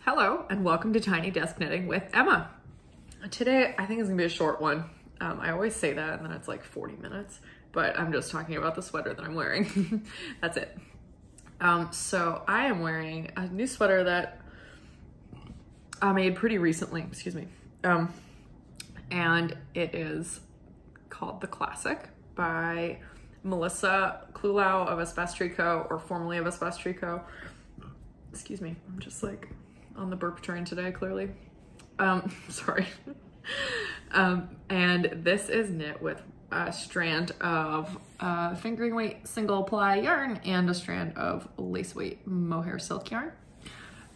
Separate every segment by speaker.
Speaker 1: Hello and welcome to Tiny Desk Knitting with Emma. Today I think is gonna be a short one. I always say that and then it's like 40 minutes, but I'm just talking about the sweater that I'm wearing. That's it. So I am wearing a new sweater that I made pretty recently, excuse me. And it is called The Classic by Melissa Klulau of Espace Tricot, or formerly of Espace Tricot. Excuse me, I'm just like on the burp train today, clearly. Sorry. And this is knit with a strand of fingering weight single ply yarn and a strand of lace weight mohair silk yarn.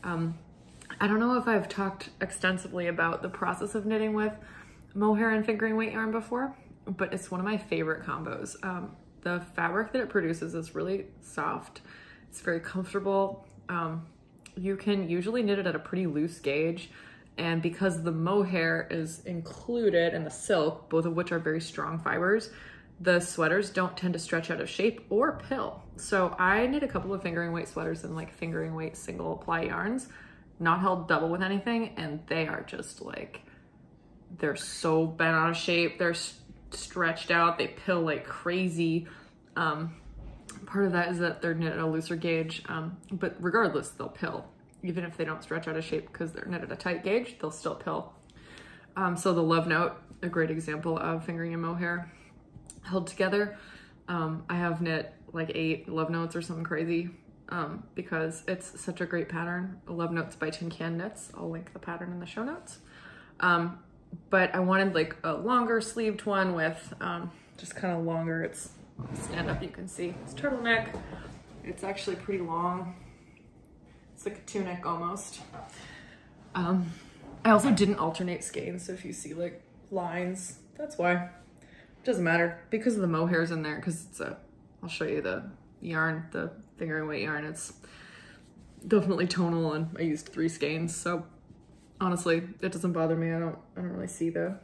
Speaker 1: I don't know if I've talked extensively about the process of knitting with mohair and fingering weight yarn before, but it's one of my favorite combos. The fabric that it produces is really soft. It's very comfortable. You can usually knit it at a pretty loose gauge, and because the mohair is included in the silk, both of which are very strong fibers, the sweaters don't tend to stretch out of shape or pill. So I knit a couple of fingering weight sweaters in like fingering weight single ply yarns, not held double with anything, and they are just like, they're so bent out of shape, they're stretched out, they pill like crazy. Part of that is that they're knit at a looser gauge, but regardless, they'll pill. Even if they don't stretch out of shape because they're knit at a tight gauge, they'll still pill. So the Love Note, a great example of fingering and mohair held together. I have knit like 8 Love Notes or something crazy because it's such a great pattern. Love Notes by Tin Can Knits. I'll link the pattern in the show notes. But I wanted like a longer sleeved one with just kind of longer. It's stand up, you can see it's turtleneck. It's actually pretty long. It's like a tunic almost. I also didn't alternate skeins, so if you see like lines, that's why. It doesn't matter because of the mohair's in there, because it's I'll show you the yarn, the fingering weight yarn. It's definitely tonal, and I used 3 skeins, so honestly, it doesn't bother me. I don't really see the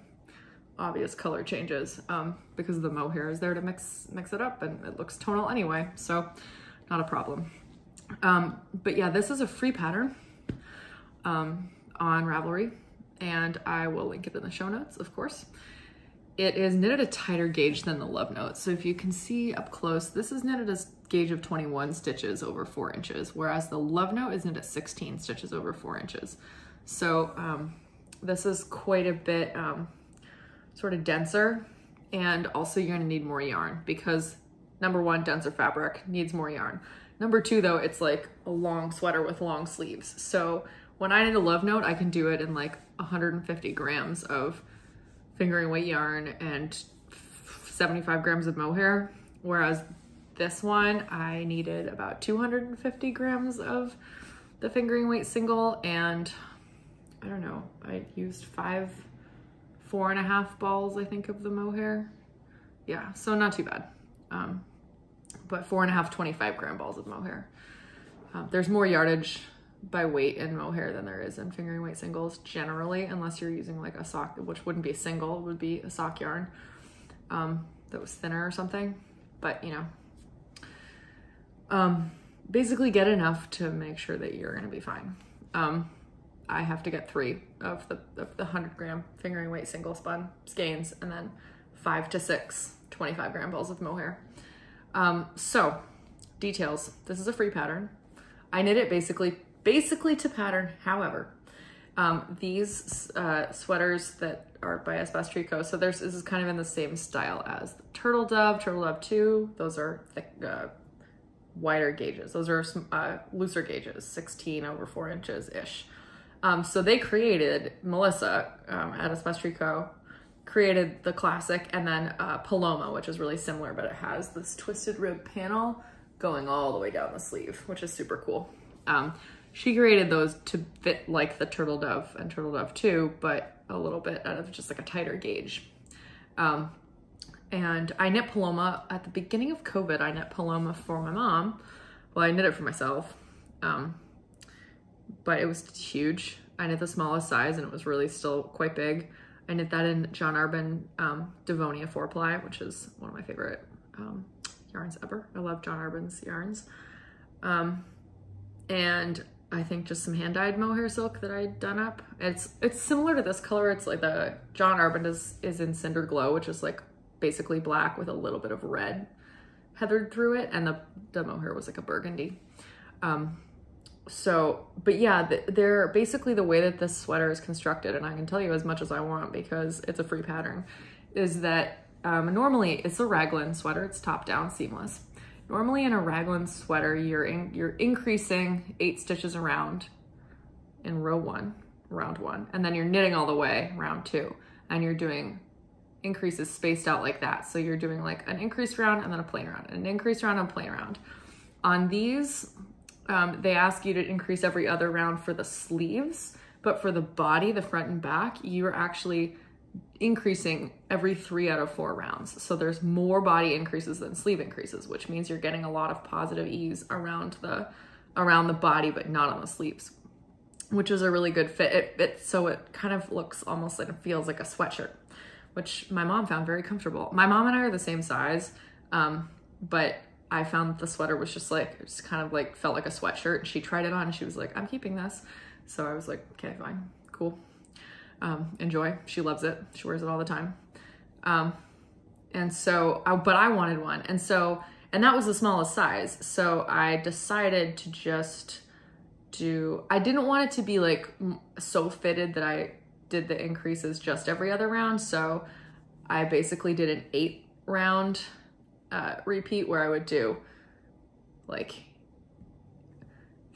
Speaker 1: obvious color changes because the mohair is there to mix it up, and it looks tonal anyway, so not a problem. But yeah, this is a free pattern on Ravelry, and I will link it in the show notes, of course. It is knit at a tighter gauge than the Love Note. So if you can see up close, this is knit at a gauge of 21 stitches over 4 inches, whereas the Love Note is knit at 16 stitches over 4 inches. So this is quite a bit sort of denser, and also you're gonna need more yarn because number 1, denser fabric needs more yarn. Number 2 though, it's like a long sweater with long sleeves. So when I knit a Love Note, I can do it in like 150 grams of fingering weight yarn and 75 grams of mohair. Whereas this one, I needed about 250 grams of the fingering weight single, and I don't know, I used 4.5 balls, I think, of the mohair. Yeah, so not too bad. But 4.5 25 gram balls of mohair. There's more yardage by weight in mohair than there is in fingering weight singles generally, unless you're using like a sock, which wouldn't be a single, it would be a sock yarn that was thinner or something. But you know, basically get enough to make sure that you're gonna be fine. I have to get 3 of the 100 gram fingering weight single spun skeins, and then 5 to 6 25 gram balls of mohair. So details, this is a free pattern. I knit it basically to pattern. However, these sweaters that are by Espace Tricot, so this is kind of in the same style as Turtle Dove 2. Those are thick, wider gauges. Those are looser gauges, 16 over 4 inches ish. So they created, Melissa at Espace Tricot created the Classic, and then Paloma, which is really similar, but it has this twisted rib panel going all the way down the sleeve, which is super cool. She created those to fit like the Turtle Dove and Turtle Dove 2, but a little bit out of just like a tighter gauge. And I knit Paloma at the beginning of COVID. I knit Paloma for my mom. Well, I knit it for myself, but it was huge. I knit the smallest size, and it was really still quite big. I knit that in John Arbin Devonia 4-ply, which is one of my favorite yarns ever. I love John Arbin's yarns. And I think just some hand-dyed mohair silk that I'd done up. It's similar to this color. It's like the John Arbin is in Cinder Glow, which is like basically black with a little bit of red heathered through it, and the mohair was like a burgundy. But yeah, they're basically the way that this sweater is constructed, and I can tell you as much as I want because it's a free pattern, is that normally it's a raglan sweater. It's top down seamless. Normally in a raglan sweater, you're increasing 8 stitches around in round one, and then you're knitting all the way round 2, and you're doing increases spaced out like that. So you're doing like an increased round and then a plain round, an increased round and a plain round. On these, they ask you to increase every other round for the sleeves, but for the body, the front and back, you're actually increasing every 3 out of 4 rounds. So there's more body increases than sleeve increases, which means you're getting a lot of positive ease around the body, but not on the sleeves, which is a really good fit. So it kind of looks almost like it feels like a sweatshirt, which my mom found very comfortable. My mom and I are the same size, but I found the sweater was just like, it just kind of like felt like a sweatshirt, and she tried it on and she was like, I'm keeping this. So I was like, okay, fine, cool. Enjoy. She loves it. She wears it all the time. But I wanted one. And that was the smallest size. So I decided to just I didn't want it to be like so fitted that I did the increases just every other round. So I basically did an 8 round repeat where I would do like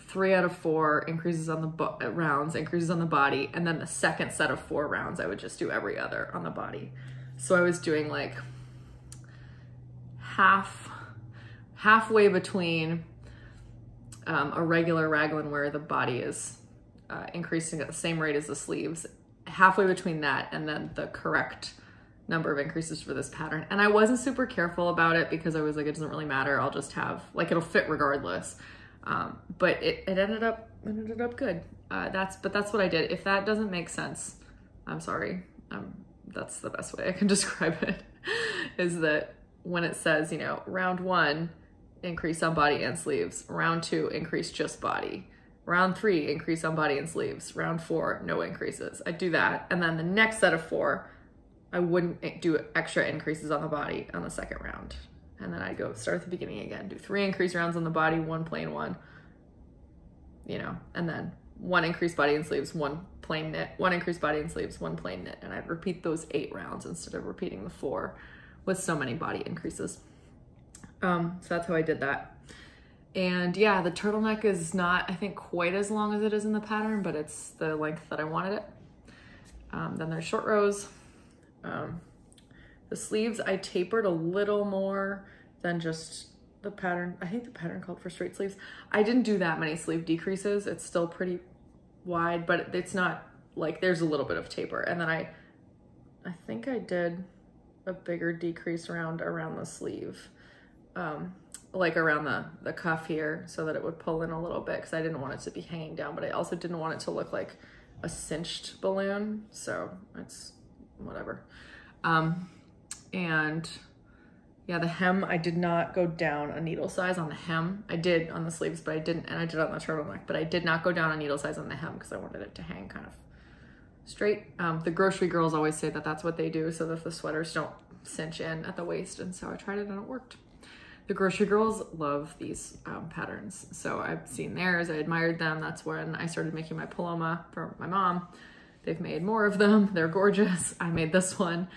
Speaker 1: 3 out of 4 increases on the rounds, increases on the body, and then the second set of 4 rounds I would just do every other on the body. So I was doing like halfway between a regular raglan where the body is increasing at the same rate as the sleeves, halfway between that and then the correct number of increases for this pattern. And I wasn't super careful about it because I was like, it doesn't really matter. I'll just have, like, it'll fit regardless. But it ended up good. That's what I did. If that doesn't make sense, I'm sorry. That's the best way I can describe it, is that when it says, you know, round 1, increase on body and sleeves, round 2, increase just body, round 3, increase on body and sleeves, round 4, no increases. I do that. And then the next set of 4, I wouldn't do extra increases on the body on the second round. And then I'd go start at the beginning again, do 3 increase rounds on the body, 1 plain one, you know, and then 1 increase body and sleeves, 1 plain knit, 1 increase body and sleeves, 1 plain knit. And I'd repeat those 8 rounds instead of repeating the 4 with so many body increases. So that's how I did that. And yeah, the turtleneck is not, I think, quite as long as it is in the pattern, but it's the length that I wanted it. Then there's short rows. The sleeves, I tapered a little more than just the pattern. I think the pattern called for straight sleeves. I didn't do that many sleeve decreases. It's still pretty wide, but it's not like, there's a little bit of taper. And then I think I did a bigger decrease around the sleeve, like around the cuff here, so that it would pull in a little bit, because I didn't want it to be hanging down, but I also didn't want it to look like a cinched balloon. So it's whatever. And yeah, the hem, I did not go down a needle size on the hem. I did on the sleeves, but I didn't, and I did on the turtleneck, but I did not go down a needle size on the hem because I wanted it to hang kind of straight. The grocery girls always say that that's what they do so that the sweaters don't cinch in at the waist, and so I tried it and it worked. The grocery girls love these patterns, so I've seen theirs, I admired them. That's when I started making my Paloma for my mom. They've made more of them, they're gorgeous. I made this one.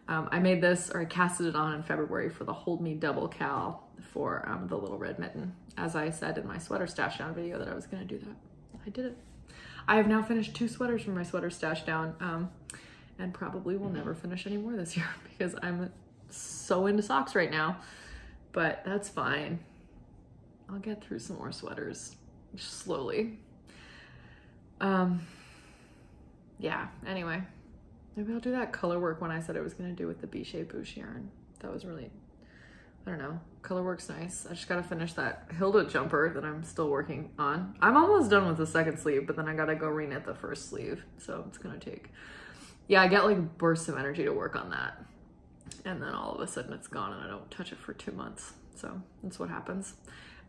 Speaker 1: I made this, or I casted it on in February for the Hold Me Double Cal for the Little Red Mitten. As I said in my sweater stash down video that I was gonna do that. I did it. I have now finished 2 sweaters from my sweater stash down, and probably will never finish any more this year because I'm so into socks right now, but that's fine. I'll get through some more sweaters just slowly. Yeah, anyway. Maybe I'll do that color work one I said I was gonna do with the B-shaped Boosh yarn. That was really, I don't know, color work's nice. I just gotta finish that Hilda jumper that I'm still working on. I'm almost done with the second sleeve, but then I gotta go reknit the first sleeve. So it's gonna take, yeah, I get like bursts of energy to work on that. And then all of a sudden it's gone and I don't touch it for 2 months. So that's what happens.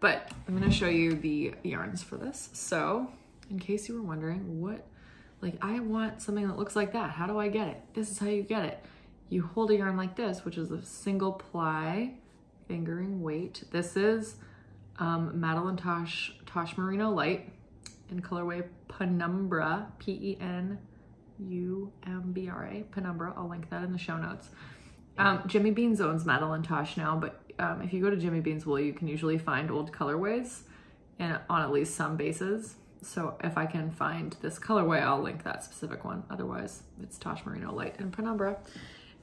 Speaker 1: But I'm gonna show you the yarns for this. So in case you were wondering, what, like, I want something that looks like that. How do I get it? This is how you get it. You hold a yarn like this, which is a single ply fingering weight. This is Madeline Tosh Merino Light in colorway Penumbra, P-E-N-U-M-B-R-A, Penumbra. I'll link that in the show notes. Jimmy Beans owns Madeline Tosh now, but if you go to Jimmy Beans Wool, you can usually find old colorways and on at least some bases. So if I can find this colorway, I'll link that specific one. Otherwise, it's Tosh Merino Light in Penumbra.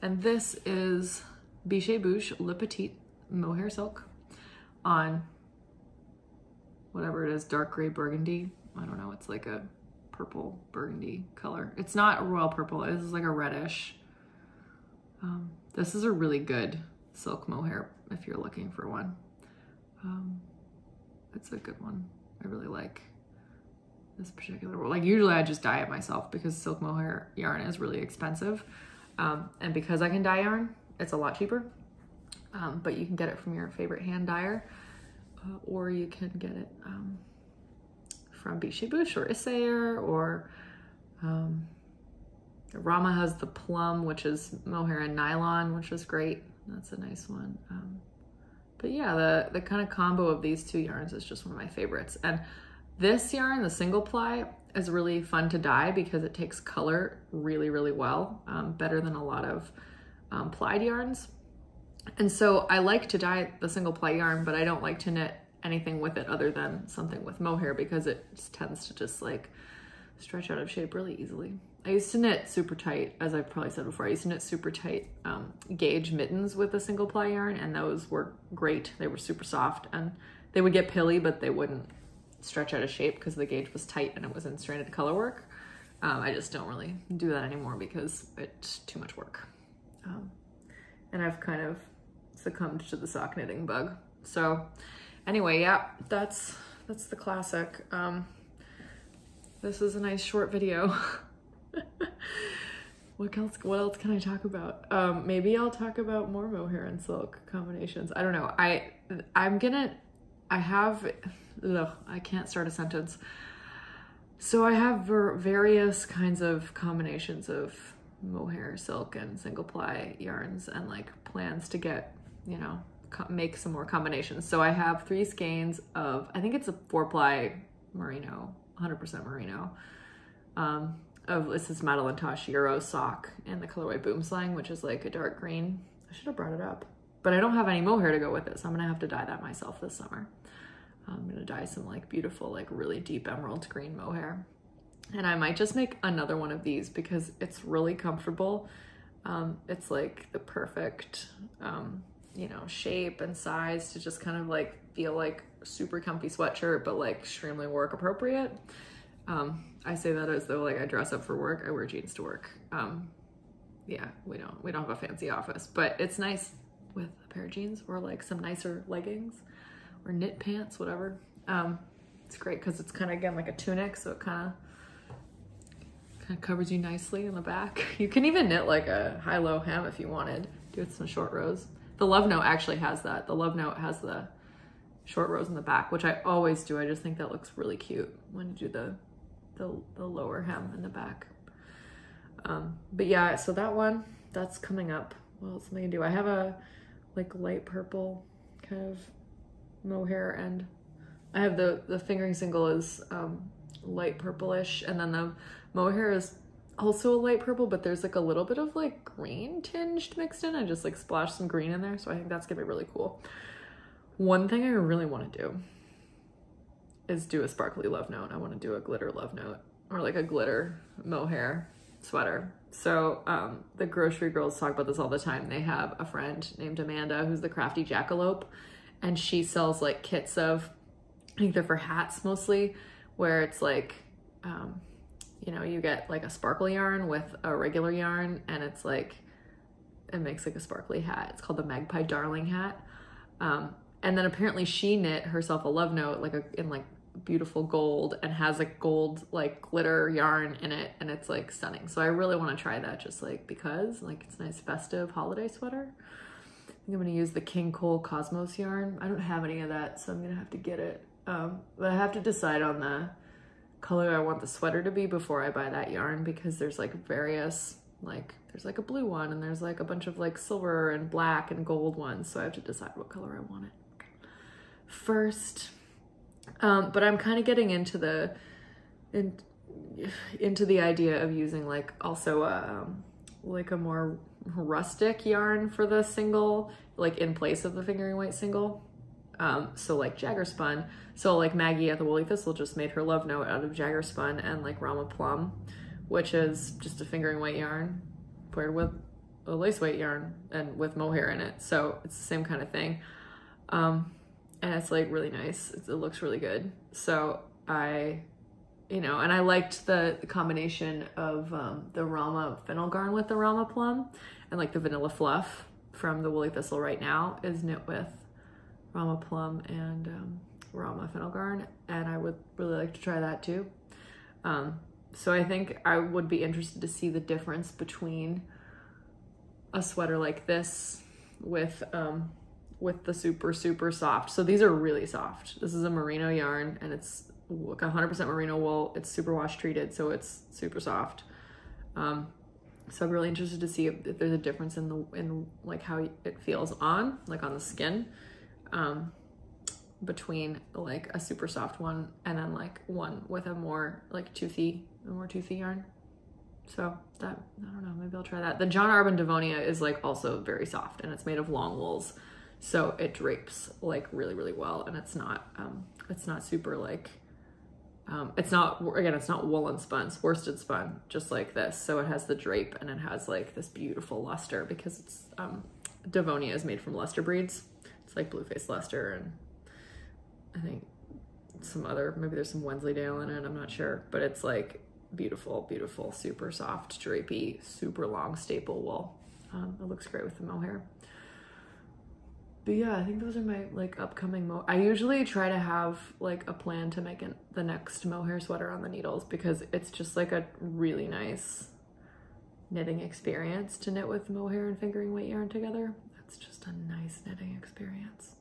Speaker 1: And this is Biche Bouche Le Petit Mohair Silk on whatever it is, dark gray burgundy. I don't know, it's like a purple burgundy color. It's not a royal purple, it is like a reddish. This is a really good silk mohair if you're looking for one. It's a good one. I really like this particular one. Like usually I just dye it myself because silk mohair yarn is really expensive. And because I can dye yarn, it's a lot cheaper. But you can get it from your favorite hand dyer, or you can get it from Biche Bouche or Issayer, or Rauma has the Plum, which is mohair and nylon, which is great. That's a nice one. But yeah, the kind of combo of these two yarns is just one of my favorites. And this yarn, the single ply, is really fun to dye because it takes color really, really well, better than a lot of plied yarns. And so I like to dye the single ply yarn, but I don't like to knit anything with it other than something with mohair because it just tends to just like stretch out of shape really easily. I used to knit super tight, as I've probably said before, I used to knit super tight gauge mittens with a single ply yarn, and those were great. They were super soft and they would get pilly, but they wouldn't stretch out of shape because the gauge was tight and it was in stranded color work. I just don't really do that anymore because it's too much work. And I've kind of succumbed to the sock knitting bug. So anyway, yeah, that's the classic. This is a nice short video. What else can I talk about? Maybe I'll talk about more mohair and silk combinations. I don't know. I can't start a sentence. So I have various kinds of combinations of mohair, silk, and single ply yarns, and like plans to get, you know, make some more combinations. So I have 3 skeins of, I think it's a 4-ply merino, 100% merino. This is Madeline Tosh Euro sock in the colorway Boom Slang, which is like a dark green. I should have brought it up, but I don't have any mohair to go with it, so I'm gonna have to dye that myself this summer. I'm gonna dye some like beautiful, like really deep emerald green mohair. And I might just make another one of these because it's really comfortable. It's like the perfect, you know, shape and size to just kind of like feel like super comfy sweatshirt, but like extremely work appropriate. I say that as though like I dress up for work. I wear jeans to work. Yeah, we don't have a fancy office, but it's nice with a pair of jeans or like some nicer leggings or knit pants, whatever. It's great because it's kind of, again, like a tunic, so it kind of covers you nicely in the back. You can even knit like a high-low hem if you wanted. Do it some short rows. The Love Note actually has that. The Love Note has the short rows in the back, which I always do. I just think that looks really cute when you do the lower hem in the back. But yeah, so that one, that's coming up. What else am I gonna do? I have a like light purple kind of mohair, and I have the fingering single is light purplish, and then the mohair is also a light purple, but there's like a little bit of like green tinged mixed in. I just like splashed some green in there, so I think that's gonna be really cool. One thing I really want to do is do a sparkly Love Note. I want to do a glitter Love Note, or like a glitter mohair sweater. So the grocery girls talk about this all the time. They have a friend named Amanda who's the Crafty Jackalope, and she sells like kits of, I think they're for hats mostly, where it's like, you know, you get like a sparkly yarn with a regular yarn, and it's like, it makes like a sparkly hat. It's called the Magpie Darling hat. And then apparently she knit herself a Love Note like in like beautiful gold, and has like gold like glitter yarn in it, and it's like stunning. So I really want to try that, just like because like it's a nice festive holiday sweater. I think I'm gonna use the King Cole Cosmos yarn. I don't have any of that, so I'm gonna have to get it. But I have to decide on color I want the sweater to be before I buy that yarn, because there's like various, like there's like a blue one and there's like a bunch of like silver and black and gold ones. So I have to decide what color I want it first. But I'm kind of getting into the idea of using like also like a more rustic yarn for the single, like in place of the fingering weight single. So like JaggerSpun. So like Maggie at the Woolly Thistle just made her love note out of JaggerSpun and like Rauma Plum, which is just a fingering weight yarn paired with a lace weight yarn and with mohair in it. So it's the same kind of thing. And it's like really nice. It looks really good. So I liked the combination of the Rauma fennel garn with the Rauma Plum, and like the vanilla fluff from the Woolly Thistle right now is knit with Rauma Plum and Rauma fennel garn, and I would really like to try that too. So I think I would be interested to see the difference between a sweater like this with the super soft. So these are really soft. This is a merino yarn and it's 100% merino wool. It's super wash treated, so it's super soft. So I'm really interested to see if there's a difference in like how it feels on, like on the skin, between like a super soft one and then like one with a more like toothy yarn. So that, I don't know, maybe I'll try that. The John Arbon Devonia is like also very soft and it's made of long wools. So it drapes like really well, and it's not super like, it's not woolen spun, it's worsted spun, just like this. So it has the drape and it has like this beautiful luster because it's, Devonia is made from luster breeds. It's like Blueface luster and I think some other, maybe there's some Wensleydale in it, I'm not sure, but it's like beautiful, super soft, drapey, super long staple wool. It looks great with the mohair. But yeah, I think those are my like upcoming I usually try to have like a plan to make the next mohair sweater on the needles, because it's just like a really nice knitting experience to knit with mohair and fingering weight yarn together. It's just a nice knitting experience.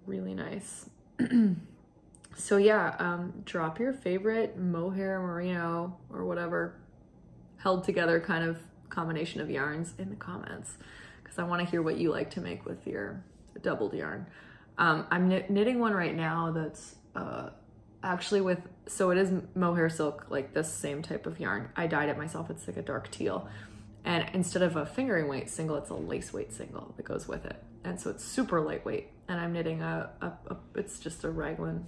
Speaker 1: Really nice. So yeah, drop your favorite mohair, merino, or whatever held together kind of combination of yarns in the comments, because I want to hear what you like to make with your doubled yarn. I'm knitting one right now that's actually so it is mohair silk, like this same type of yarn. I dyed it myself. It's like a dark teal. And instead of a fingering weight single, it's a lace weight single that goes with it. And so it's super lightweight. And I'm knitting it's just a raglan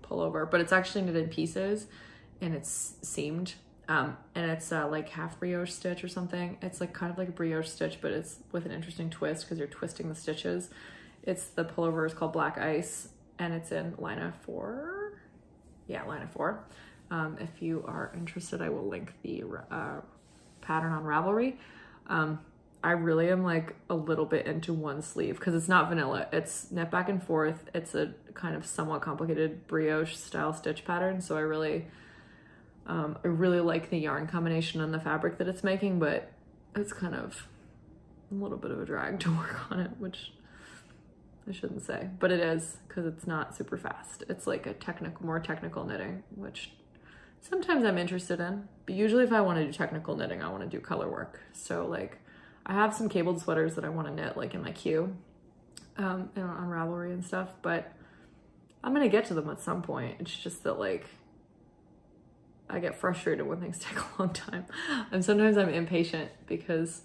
Speaker 1: pullover, but it's actually knitted in pieces and it's seamed. And it's like half brioche stitch or something. It's like kind of like a brioche stitch, but it's with an interesting twist because you're twisting the stitches. The pullover is called Black Ice and it's in line of 4. Yeah, line of 4. If you are interested, I will link the pattern on Ravelry. I really am like a little bit into one sleeve because it's not vanilla. It's knit back and forth. It's a kind of somewhat complicated brioche style stitch pattern. So I really like the yarn combination and the fabric that it's making, but it's kind of a little bit of a drag to work on it, which I shouldn't say, but it is because it's not super fast. It's like a more technical knitting, which sometimes I'm interested in, but usually if I want to do technical knitting, I want to do color work. So like I have some cabled sweaters that I want to knit like in my queue, on Ravelry and stuff, but I'm going to get to them at some point. It's just that like, I get frustrated when things take a long time. And sometimes I'm impatient because,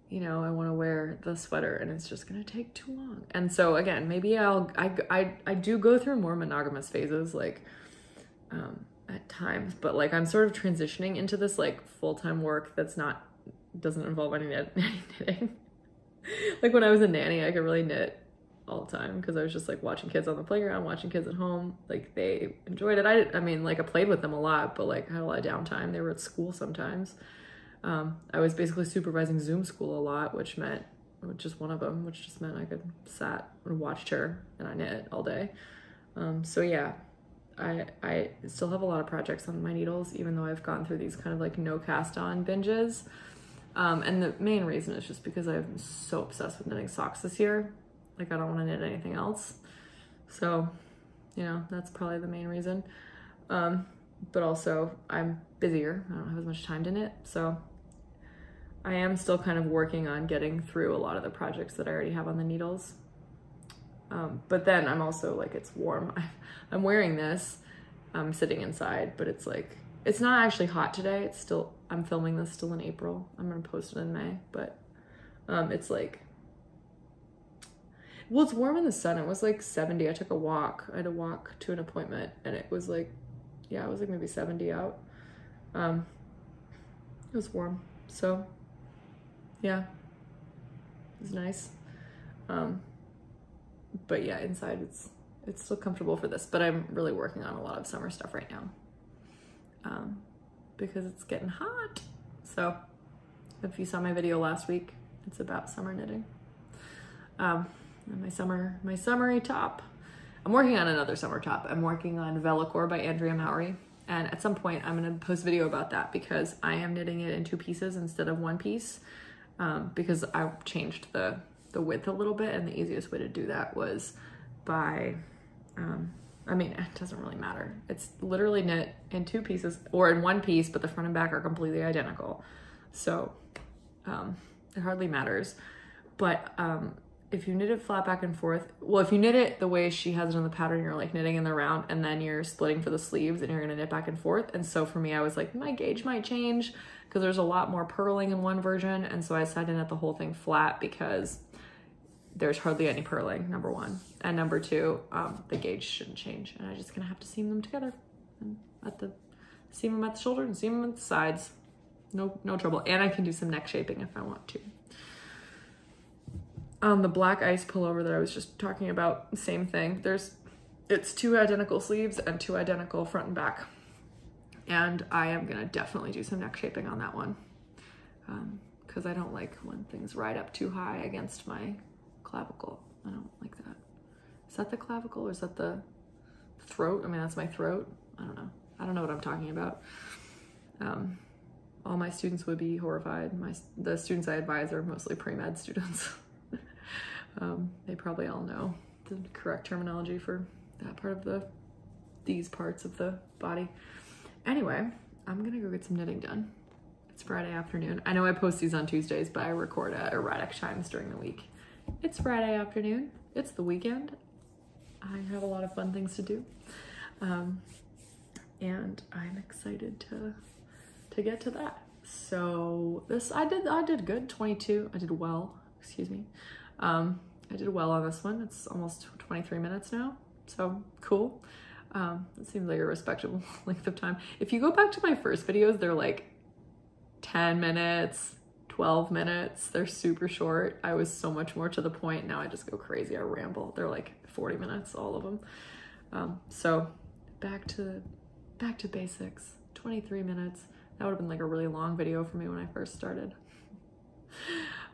Speaker 1: you know, I want to wear the sweater and it's just going to take too long. And so again, maybe I do go through more monogamous phases, like, at times, but like I'm sort of transitioning into this like full-time work doesn't involve any knitting. Like when I was a nanny, I could really knit all the time because I was just like watching kids on the playground, watching kids at home. Like they enjoyed it. I mean, like I played with them a lot, but like I had a lot of downtime. They were at school sometimes. I was basically supervising Zoom school a lot, which is one of them, which just meant I could sat and watched her and I knit all day. So yeah, I still have a lot of projects on my needles, even though I've gone through these kind of like no cast on binges. And the main reason is just because I'm so obsessed with knitting socks this year. Like I don't want to knit anything else. So, you know, that's probably the main reason. but also I'm busier. I don't have as much time to knit. So I am still kind of working on getting through a lot of the projects that I already have on the needles. But then I'm also like, it's warm. I'm wearing this, I'm sitting inside, but it's like, it's not actually hot today. It's still, I'm filming this still in April. I'm gonna post it in May, but it's like, well, it's warm in the sun. It was like 70. I took a walk. I had to walk to an appointment and it was like, yeah, it was like maybe 70 out. It was warm. So yeah, it was nice. But yeah, inside it's still comfortable for this, but I'm really working on a lot of summer stuff right now. Because it's getting hot. So if you saw my video last week, it's about summer knitting. And my summery top. I'm working on another summer top. I'm working on Velocore by Andrea Mowry. And at some point I'm gonna post a video about that because I am knitting it in 2 pieces instead of 1 piece. Because I changed the width a little bit, and the easiest way to do that was by, I mean, it doesn't really matter. It's literally knit in 2 pieces or in 1 piece, but the front and back are completely identical. So it hardly matters. But if you knit it flat back and forth, well, if you knit it the way she has it in the pattern, you're like knitting in the round and then you're splitting for the sleeves and you're gonna knit back and forth. And so for me, I was like, my gauge might change because there's a lot more purling in one version. And so I decided to knit the whole thing flat because there's hardly any purling, number 1. And number 2, the gauge shouldn't change. And I'm just gonna have to seam them together. And seam them at the shoulder and seam them at the sides. No trouble. And I can do some neck shaping if I want to. The black ice pullover that I was just talking about, same thing. It's 2 identical sleeves and 2 identical front and back. And I am gonna definitely do some neck shaping on that one. Because I don't like when things ride up too high against my clavicle. I don't like that. Is that the clavicle or is that the throat? I mean, that's my throat. I don't know. I don't know what I'm talking about. All my students would be horrified. The students I advise are mostly pre-med students. They probably all know the correct terminology for that part of these parts of the body. Anyway, I'm gonna go get some knitting done. It's Friday afternoon. I know I post these on Tuesdays, but I record at erratic times during the week. It's Friday afternoon. It's the weekend. I have a lot of fun things to do. And I'm excited to get to that. So I did good, 22. I did well, excuse me. I did well on this one. It's almost 23 minutes now. So cool. It seems like a respectable length of time. If you go back to my first videos, they're like 10 minutes, 12 minutes. They're super short. I was so much more to the point. Now I just go crazy. I ramble. They're like 40 minutes, all of them. So back to basics, 23 minutes. That would have been like a really long video for me when I first started.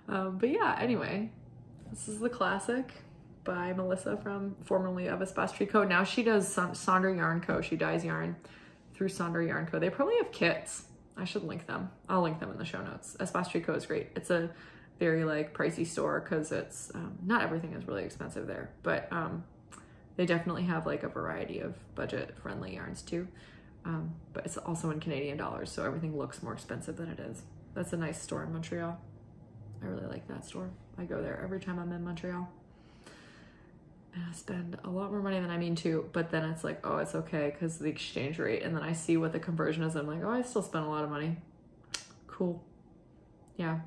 Speaker 1: But yeah, anyway, this is the classic by Melissa formerly of Espace Tricot. Now she does Sonder Yarn Co. She dyes yarn through Sonder Yarn Co. They probably have kits. I should link them. I'll link them in the show notes. Espace Tricot is great. It's a very like pricey store because it's not everything is really expensive there, but they definitely have like a variety of budget friendly yarns too. But it's also in Canadian dollars, so everything looks more expensive than it is. That's a nice store in Montreal. I really like that store. I go there every time I'm in Montreal. And I spend a lot more money than I mean to, but then it's like, oh, it's okay because of the exchange rate. And then I see what the conversion is. And I'm like, oh, I still spent a lot of money. Cool. Yeah.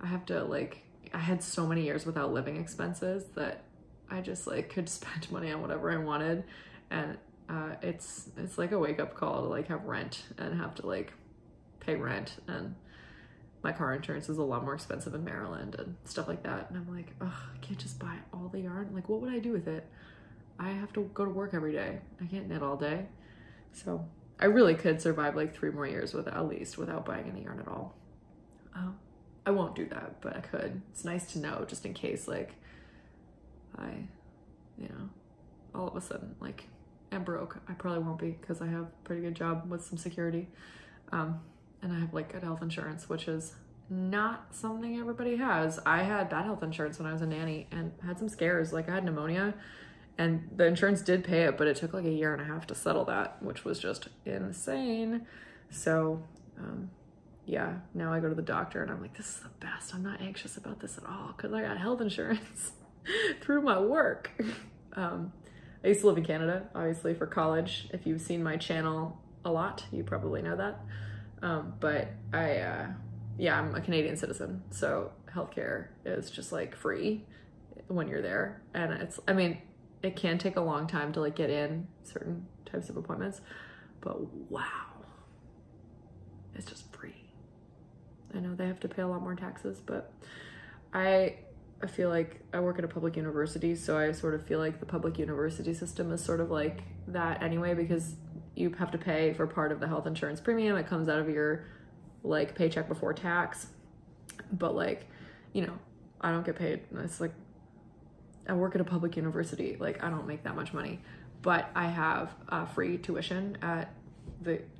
Speaker 1: I have to like, I had so many years without living expenses that I just like could spend money on whatever I wanted. And it's like a wake up call to like have rent and have to like pay rent. And my car insurance is a lot more expensive in Maryland and stuff like that. And I'm like, oh, I can't just buy all the yarn. Like, what would I do with it? I have to go to work every day. I can't knit all day. So I really could survive like 3 more years at least without buying any yarn at all. I won't do that, but I could. It's nice to know just in case like I, you know, all of a sudden like am broke. I probably won't be because I have a pretty good job with some security. And I have like good health insurance, which is not something everybody has. I had bad health insurance when I was a nanny and had some scares. Like I had pneumonia And the insurance did pay it, but it took like a year and a half to settle that, which was just insane. So yeah, now I go to the doctor and I'm like, this is the best. I'm not anxious about this at all because I got health insurance through my work. I used to live in Canada, obviously, for college. If you've seen my channel a lot, you probably know that. But yeah, I'm a Canadian citizen, so healthcare is just like free when you're there. And it's, I mean, it can take a long time to like get in certain types of appointments, but wow, it's just free. I know they have to pay a lot more taxes, but I feel like I work at a public university, so I sort of feel like the public university system is sort of like that anyway, because you have to pay for part of the health insurance premium. It comes out of your like paycheck before tax, but like, you know, I don't get paid. It's like, I work at a public university, like I don't make that much money, but I have free tuition at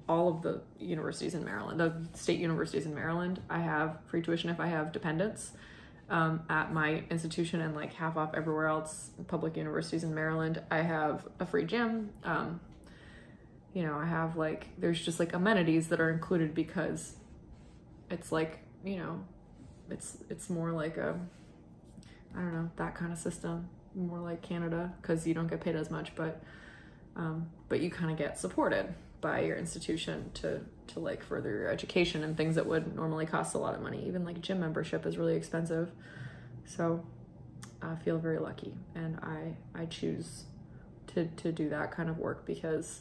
Speaker 1: all of the universities in Maryland, the state universities in Maryland. I have free tuition if I have dependents at my institution, and like half off everywhere else, public universities in Maryland. I have a free gym. You know, I have like, there's just like amenities that are included because it's like, you know, it's more like a, I don't know, that kind of system, more like Canada, because you don't get paid as much, but you kind of get supported by your institution to like further your education and things that would normally cost a lot of money. Even like gym membership is really expensive. So I feel very lucky, and I choose to do that kind of work because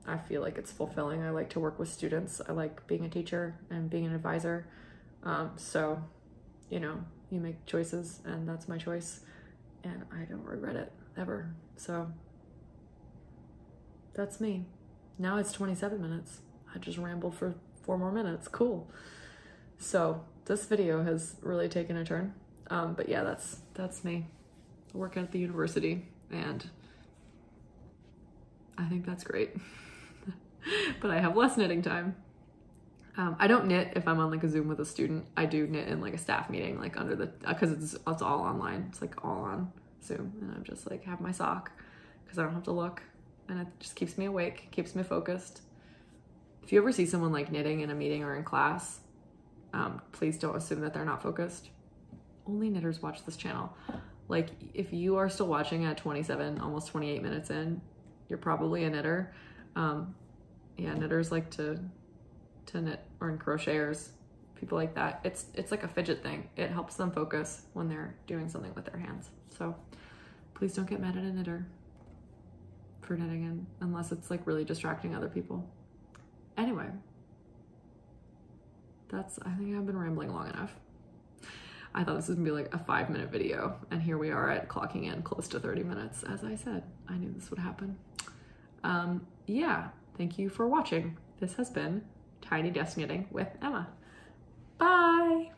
Speaker 1: I feel like it's fulfilling. I like to work with students. I like being a teacher and being an advisor. So, you know, you make choices, and that's my choice, and I don't regret it ever. So that's me. Now it's 27 minutes. I just rambled for 4 more minutes. Cool. So this video has really taken a turn. But yeah, that's me. I work at the university, and I think that's great. But I have less knitting time. I don't knit if I'm on like a Zoom with a student. I do knit in like a staff meeting, like under the, cause it's all online. It's like all on Zoom, and I'm just like have my sock because I don't have to look, and it just keeps me awake, keeps me focused. If you ever see someone like knitting in a meeting or in class, please don't assume that they're not focused. Only knitters watch this channel. Like if you are still watching at 27, almost 28 minutes in, you're probably a knitter. Yeah, knitters like to knit, or in crocheters, people like that. It's like a fidget thing. It helps them focus when they're doing something with their hands. So please don't get mad at a knitter for knitting unless it's like really distracting other people. Anyway, I think I've been rambling long enough. I thought this was gonna be like a 5-minute video, and here we are at clocking in close to 30 minutes. As I said, I knew this would happen. Yeah, thank you for watching. This has been Tiny Desk Knitting with Emma. Bye!